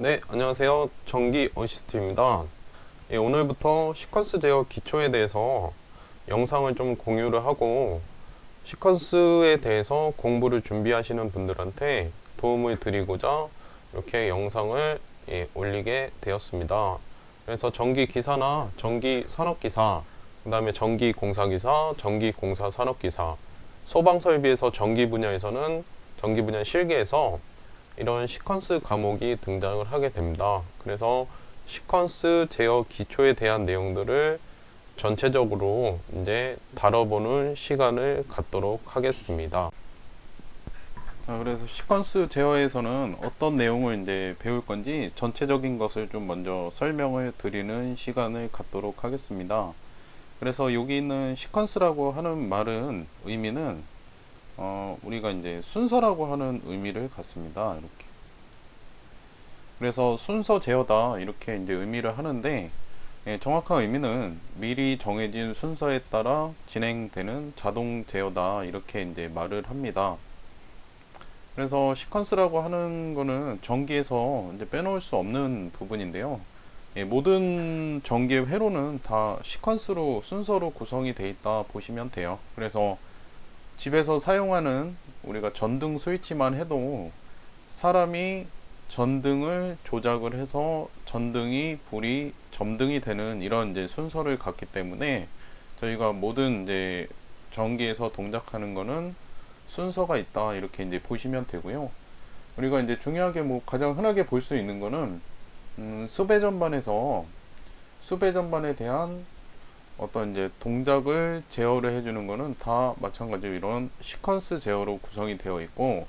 네, 안녕하세요. 전기 어시스트입니다. 예, 오늘부터 시퀀스 제어 기초에 대해서 영상을 좀 공유를 하고 시퀀스에 대해서 공부를 준비하시는 분들한테 도움을 드리고자 이렇게 영상을 올리게 되었습니다. 그래서 전기 기사나 전기 산업기사, 그 다음에 전기 공사기사, 전기 공사 산업기사, 소방 설비에서 전기 분야에서는 전기 분야 실기에서 이런 시퀀스 과목이 등장을 하게 됩니다. 그래서 시퀀스 제어 기초에 대한 내용들을 전체적으로 이제 다뤄보는 시간을 갖도록 하겠습니다. 자, 그래서 시퀀스 제어에서는 어떤 내용을 이제 배울 건지 전체적인 것을 좀 먼저 설명을 드리는 시간을 갖도록 하겠습니다. 그래서 여기 있는 시퀀스라고 하는 말은 의미는 우리가 이제 순서라고 하는 의미를 갖습니다. 이렇게. 그래서 순서 제어다 이렇게 이제 의미를 하는데 정확한 의미는 미리 정해진 순서에 따라 진행되는 자동 제어다 이렇게 이제 말을 합니다. 그래서 시퀀스라고 하는 거는 전기에서 이제 빼놓을 수 없는 부분인데요. 모든 전기의 회로는 다 시퀀스로 순서로 구성이 되어 있다 보시면 돼요. 그래서 집에서 사용하는 우리가 전등 스위치만 해도 사람이 전등을 조작을 해서 전등이 불이 점등이 되는 이런 이제 순서를 갖기 때문에 저희가 모든 이제 전기에서 동작하는 거는 순서가 있다 이렇게 이제 보시면 되고요. 우리가 이제 중요하게 뭐 가장 흔하게 볼 수 있는 거는 수배 전반에서 수배 전반에 대한 어떤 이제 동작을 제어를 해주는 거는 다 마찬가지로 이런 시퀀스 제어로 구성이 되어 있고,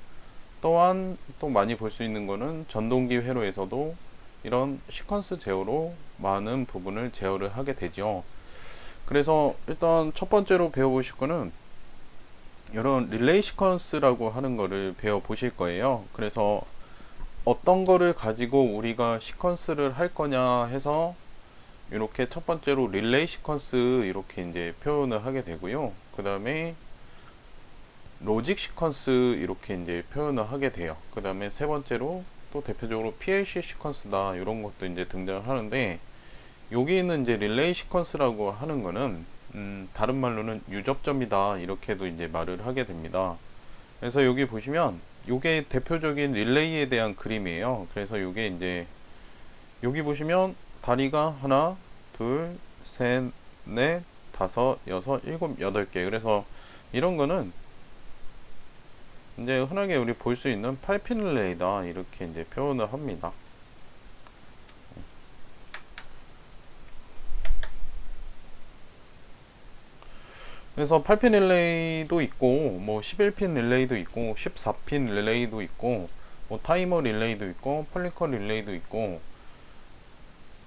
또한 또 많이 볼 수 있는 거는 전동기 회로에서도 이런 시퀀스 제어로 많은 부분을 제어를 하게 되죠. 그래서 일단 첫 번째로 배워보실 거는 이런 릴레이 시퀀스라고 하는 거를 배워 보실 거예요. 그래서 어떤 거를 가지고 우리가 시퀀스를 할 거냐 해서 이렇게 첫 번째로 릴레이 시퀀스 이렇게 이제 표현을 하게 되고요. 그 다음에 로직 시퀀스 이렇게 이제 표현을 하게 돼요. 그 다음에 세 번째로 또 대표적으로 PLC 시퀀스다 이런 것도 이제 등장을 하는데, 여기 있는 이제 릴레이 시퀀스라고 하는 거는 다른 말로는 유접점이다 이렇게도 이제 말을 하게 됩니다. 그래서 여기 보시면 요게 대표적인 릴레이에 대한 그림이에요. 그래서 요게 이제 여기 보시면 다리가 하나, 둘, 셋, 넷, 다섯, 여섯, 일곱, 여덟 개. 그래서 이런 거는 이제 흔하게 우리 볼 수 있는 8핀 릴레이다 이렇게 이제 표현을 합니다. 그래서 8핀 릴레이도 있고 뭐 11핀 릴레이도 있고 14핀 릴레이도 있고 뭐 타이머 릴레이도 있고 폴리커 릴레이도 있고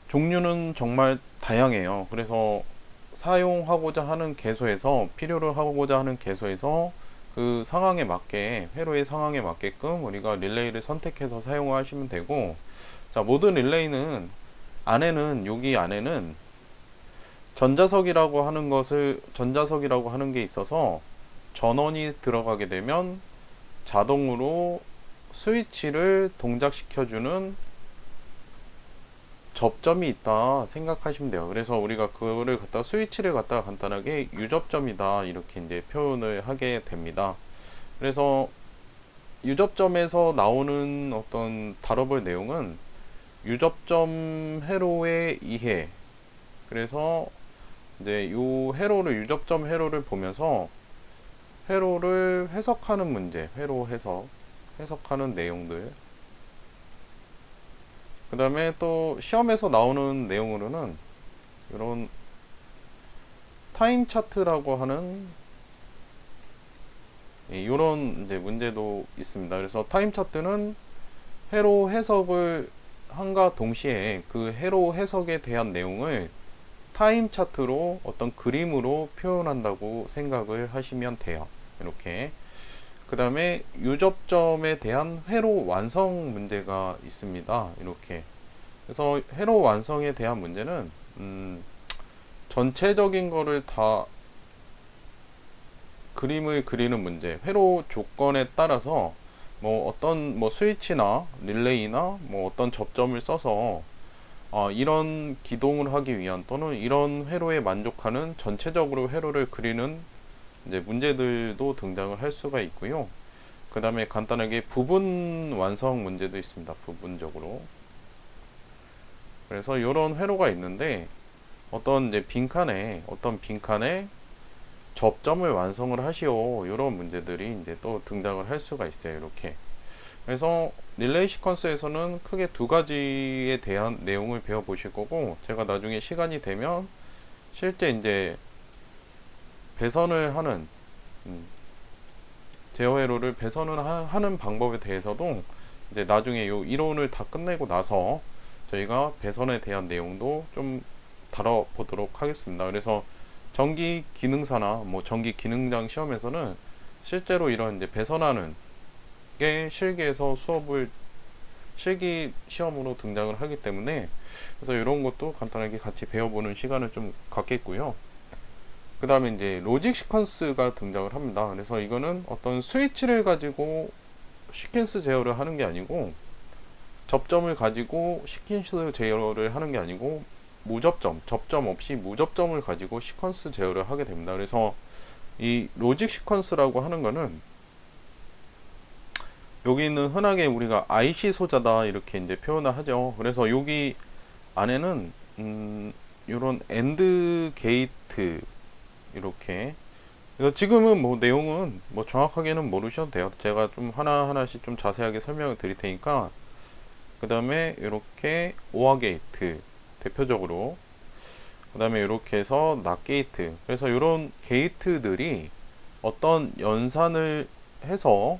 종류는 정말 다양해요. 그래서 사용하고자 하는 개소에서 필요로 하고자 하는 개소에서 그 상황에 맞게 회로의 상황에 맞게끔 우리가 릴레이를 선택해서 사용하시면 되고, 자, 모든 릴레이는 안에는 여기 안에는 전자석이라고 하는 게 있어서 전원이 들어가게 되면 자동으로 스위치를 동작시켜주는 접점이 있다 생각하시면 돼요. 그래서 우리가 그거를 갖다 스위치를 갖다가 간단하게 유접점이다 이렇게 이제 표현을 하게 됩니다. 그래서 유접점에서 나오는 어떤 다뤄볼 내용은 유접점 회로의 이해, 그래서 이제 요 회로를 유접점 회로를 보면서 회로를 해석하는 문제, 회로 해석하는 내용들, 그 다음에 또 시험에서 나오는 내용으로는 이런 타임 차트라고 하는 이런 이제 문제도 있습니다. 그래서 타임 차트는 회로 해석을 한과 동시에 그 회로 해석에 대한 내용을 타임 차트로 어떤 그림으로 표현한다고 생각을 하시면 돼요. 이렇게. 그 다음에 유접점에 대한 회로 완성 문제가 있습니다. 이렇게. 그래서 회로 완성에 대한 문제는 전체적인 거를 다 그림을 그리는 문제, 회로 조건에 따라서 뭐 어떤 뭐 스위치나 릴레이나 뭐 어떤 접점을 써서 이런 기동을 하기 위한 또는 이런 회로에 만족하는 전체적으로 회로를 그리는 이제 문제들도 등장을 할 수가 있고요. 그 다음에 간단하게 부분 완성 문제도 있습니다. 부분적으로. 그래서 이런 회로가 있는데 어떤 빈칸에 접점을 완성을 하시오. 이런 문제들이 이제 또 등장을 할 수가 있어요. 이렇게. 그래서 릴레이 시퀀스에서는 크게 두 가지에 대한 내용을 배워보실 거고, 제가 나중에 시간이 되면 실제 이제 배선을 하는 제어 회로를 배선을 하는 방법에 대해서도 이제 나중에 요 이론을 다 끝내고 나서 저희가 배선에 대한 내용도 좀 다뤄보도록 하겠습니다. 그래서 전기 기능사나 뭐 전기 기능장 시험에서는 실제로 이런 이제 배선하는 게 실기 시험으로 등장을 하기 때문에, 그래서 이런 것도 간단하게 같이 배워보는 시간을 좀 갖겠고요. 그 다음에 이제 로직 시퀀스가 등장을 합니다. 그래서 이거는 어떤 스위치를 가지고 시퀀스 제어를 하는 게 아니고, 접점을 가지고 시퀀스 제어를 하는 게 아니고, 접점 없이 무접점을 가지고 시퀀스 제어를 하게 됩니다. 그래서 이 로직 시퀀스라고 하는 거는 여기는 흔하게 우리가 IC 소자다 이렇게 이제 표현을 하죠. 그래서 여기 안에는 이런 AND 게이트 이렇게. 그래서 지금은 뭐 내용은 뭐 정확하게는 모르셔도 돼요. 제가 좀 하나하나씩 좀 자세하게 설명을 드릴 테니까. 그 다음에 이렇게 OR 게이트 대표적으로, 그 다음에 이렇게 해서 NOT 게이트. 그래서 이런 게이트들이 어떤 연산을 해서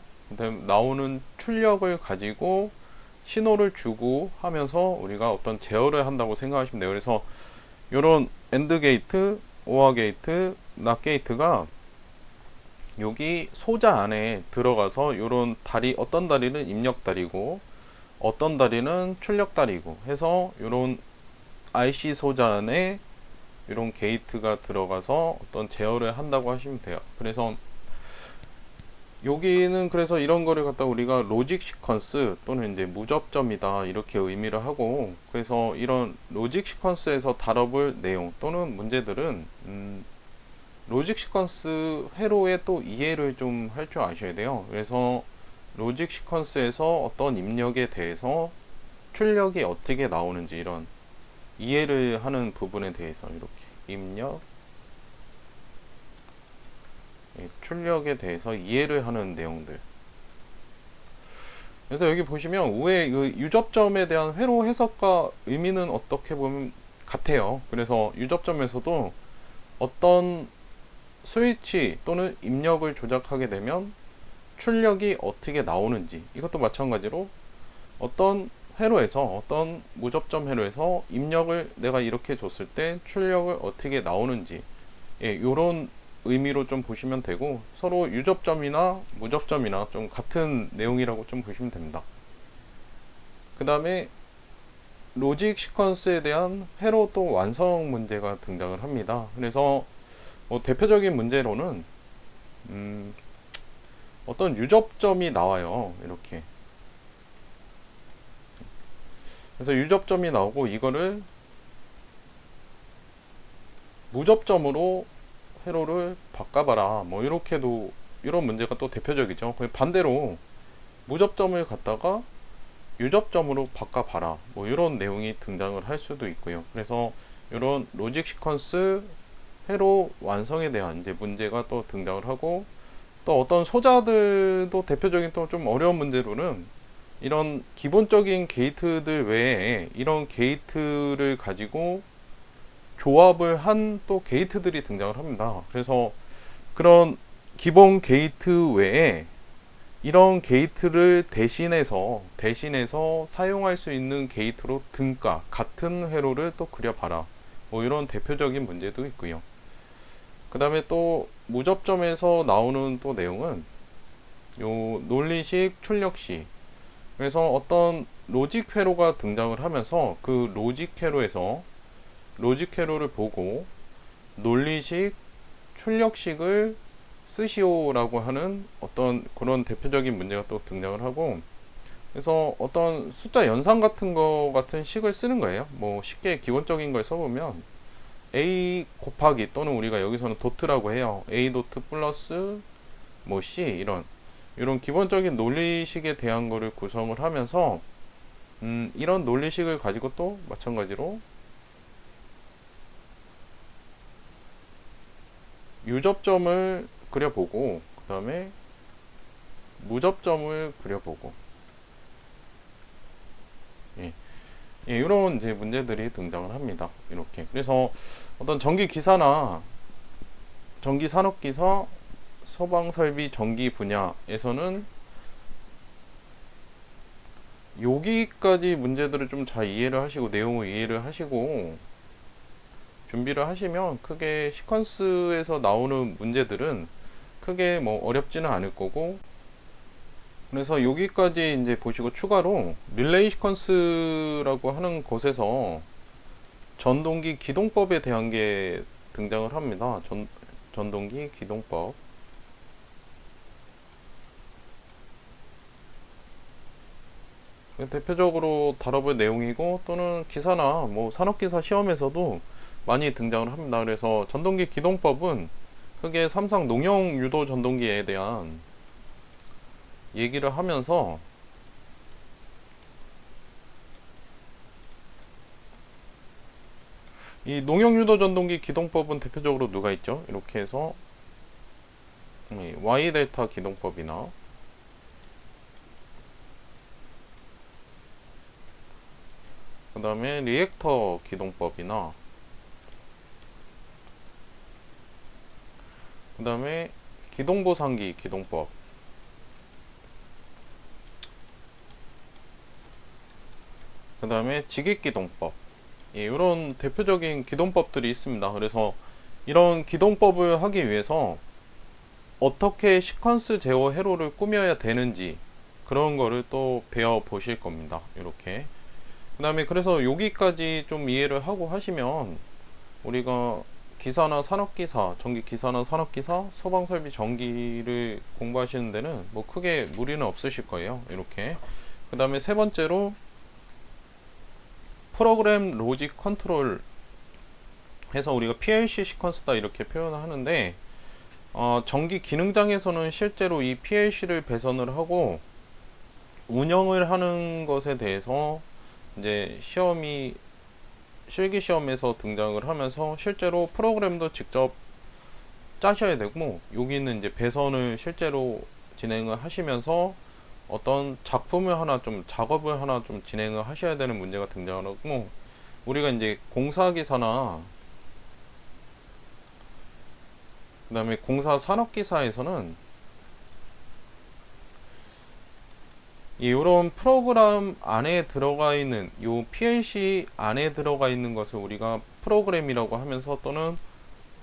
나오는 출력을 가지고 신호를 주고 하면서 우리가 어떤 제어를 한다고 생각하시면 돼요. 그래서 이런 AND 게이트, OR 게이트, NOT 게이트가 여기 소자 안에 들어가서 이런 다리, 어떤 다리는 입력 다리고 어떤 다리는 출력 다리고 해서 이런 IC 소자 안에 이런 게이트가 들어가서 어떤 제어를 한다고 하시면 돼요. 그래서 여기는 그래서 이런 거를 갖다 우리가 로직 시퀀스 또는 이제 무접점이다 이렇게 의미를 하고, 그래서 이런 로직 시퀀스에서 다뤄볼 내용 또는 문제들은 로직 시퀀스 회로의 또 이해를 좀 할 줄 아셔야 돼요. 그래서 로직 시퀀스에서 어떤 입력에 대해서 출력이 어떻게 나오는지 이런 이해를 하는 부분에 대해서 이렇게 입력, 출력에 대해서 이해를 하는 내용들. 그래서 여기 보시면 우회 그 유접점에 대한 회로 해석과 의미는 어떻게 보면 같아요. 그래서 유접점에서도 어떤 스위치 또는 입력을 조작하게 되면 출력이 어떻게 나오는지, 이것도 마찬가지로 어떤 회로에서 어떤 무접점 회로에서 입력을 내가 이렇게 줬을 때 출력을 어떻게 나오는지, 이런 의미로 좀 보시면 되고, 서로 유접점이나 무접점이나 좀 같은 내용이라고 좀 보시면 됩니다. 그 다음에 로직 시퀀스에 대한 회로 또 완성 문제가 등장을 합니다. 그래서 뭐 대표적인 문제로는 어떤 유접점이 나와요. 이렇게. 그래서 유접점이 나오고 이거를 무접점으로 회로를 바꿔봐라. 뭐 이렇게도 이런 문제가 또 대표적이죠. 반대로 무접점을 갖다가 유접점으로 바꿔봐라. 뭐 이런 내용이 등장을 할 수도 있고요. 그래서 이런 로직 시퀀스 회로 완성에 대한 이제 문제가 또 등장을 하고, 또 어떤 소자들도 대표적인 또 좀 어려운 문제로는 이런 기본적인 게이트들 외에 이런 게이트를 가지고 조합을 한 또 게이트들이 등장을 합니다. 그래서 그런 기본 게이트 외에 이런 게이트를 대신해서 사용할 수 있는 게이트로 등가 같은 회로를 또 그려봐라. 뭐 이런 대표적인 문제도 있고요. 그 다음에 또 무접점에서 나오는 또 내용은 요 논리식 출력식. 그래서 어떤 로직 회로가 등장을 하면서 그 로직 회로를 보고 논리식 출력식을 스시오라고 하는 어떤 그런 대표적인 문제가 또 등장을 하고, 그래서 어떤 숫자 연산 같은 거 같은 식을 쓰는 거예요. 뭐 쉽게 기본적인 걸 써보면 a 곱하기, 또는 우리가 여기서는 도트라고 해요. a 도트 플러스 뭐 c, 이런 기본적인 논리식에 대한 거를 구성을 하면서 이런 논리식을 가지고 또 마찬가지로 유접점을 그려보고, 그 다음에 무접점을 그려보고, 예. 예, 이런 이제 문제들이 등장을 합니다. 이렇게. 그래서 어떤 전기 기사나 전기 산업 기사, 소방 설비 전기 분야에서는 여기까지 문제들을 좀 잘 이해를 하시고, 내용을 이해를 하시고 준비를 하시면 크게 시퀀스에서 나오는 문제들은 크게 뭐 어렵지는 않을 거고, 그래서 여기까지 이제 보시고 추가로 릴레이 시퀀스라고 하는 곳에서 전동기 기동법에 대한 게 등장을 합니다. 전동기 기동법. 대표적으로 다뤄볼 내용이고, 또는 기사나 뭐 산업기사 시험에서도 많이 등장을 합니다. 그래서 전동기 기동법은 크게 삼성 농용 유도 전동기에 대한 얘기를 하면서 이 농용 유도 전동기 기동법은 대표적으로 누가 있죠? 이렇게 해서 Y 델타 기동법이나, 그 다음에 리액터 기동법이나, 그 다음에 기동보상기 기동법, 그 다음에 직익기동법, 이런 대표적인 기동법들이 있습니다. 그래서 이런 기동법을 하기 위해서 어떻게 시퀀스 제어 회로를 꾸며야 되는지, 그런 거를 또 배워 보실 겁니다. 이렇게. 그 다음에 그래서 여기까지 좀 이해를 하고 하시면 우리가 기사나 산업기사, 전기기사나 산업기사, 소방설비 전기를 공부하시는 데는 뭐 크게 무리는 없으실 거예요. 이렇게. 그 다음에 세 번째로 프로그램 로직 컨트롤 해서 우리가 PLC 시퀀스다 이렇게 표현을 하는데, 전기 기능장에서는 실제로 이 PLC를 배선을 하고 운영을 하는 것에 대해서 이제 실기 시험에서 등장을 하면서 실제로 프로그램도 직접 짜셔야 되고, 여기는 이제 배선을 실제로 진행을 하시면서 어떤 작품을 하나 좀 작업을 하나 좀 진행을 하셔야 되는 문제가 등장을 하고, 우리가 이제 공사기사나 그 다음에 공사 산업기사에서는 이런 프로그램 안에 들어가 있는 요 PLC 안에 들어가 있는 것을 우리가 프로그램이라고 하면서, 또는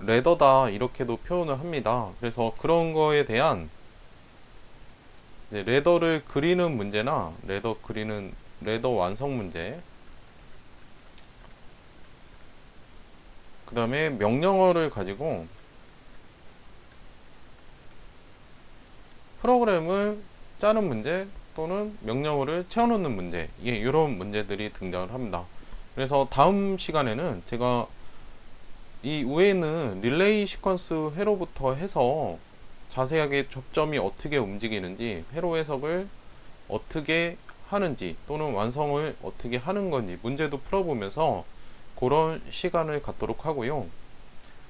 레더다 이렇게도 표현을 합니다. 그래서 그런 거에 대한 레더를 그리는 문제나 레더 완성 문제, 그 다음에 명령어를 가지고 프로그램을 짜는 문제, 또는 명령어를 채워놓는 문제, 이런 문제들이 등장을 합니다. 그래서 다음 시간에는 제가 이 위에는 릴레이 시퀀스 회로부터 해서 자세하게 접점이 어떻게 움직이는지, 회로 해석을 어떻게 하는지, 또는 완성을 어떻게 하는 건지 문제도 풀어보면서 그런 시간을 갖도록 하고요.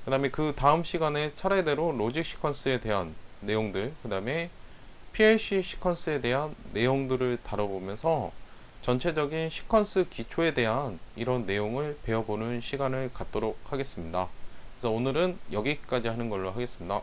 그 다음에 그 다음 시간에 차례대로 로직 시퀀스에 대한 내용들, 그 다음에 PLC 시퀀스에 대한 내용들을 다뤄보면서 전체적인 시퀀스 기초에 대한 이런 내용을 배워보는 시간을 갖도록 하겠습니다. 그래서 오늘은 여기까지 하는 걸로 하겠습니다.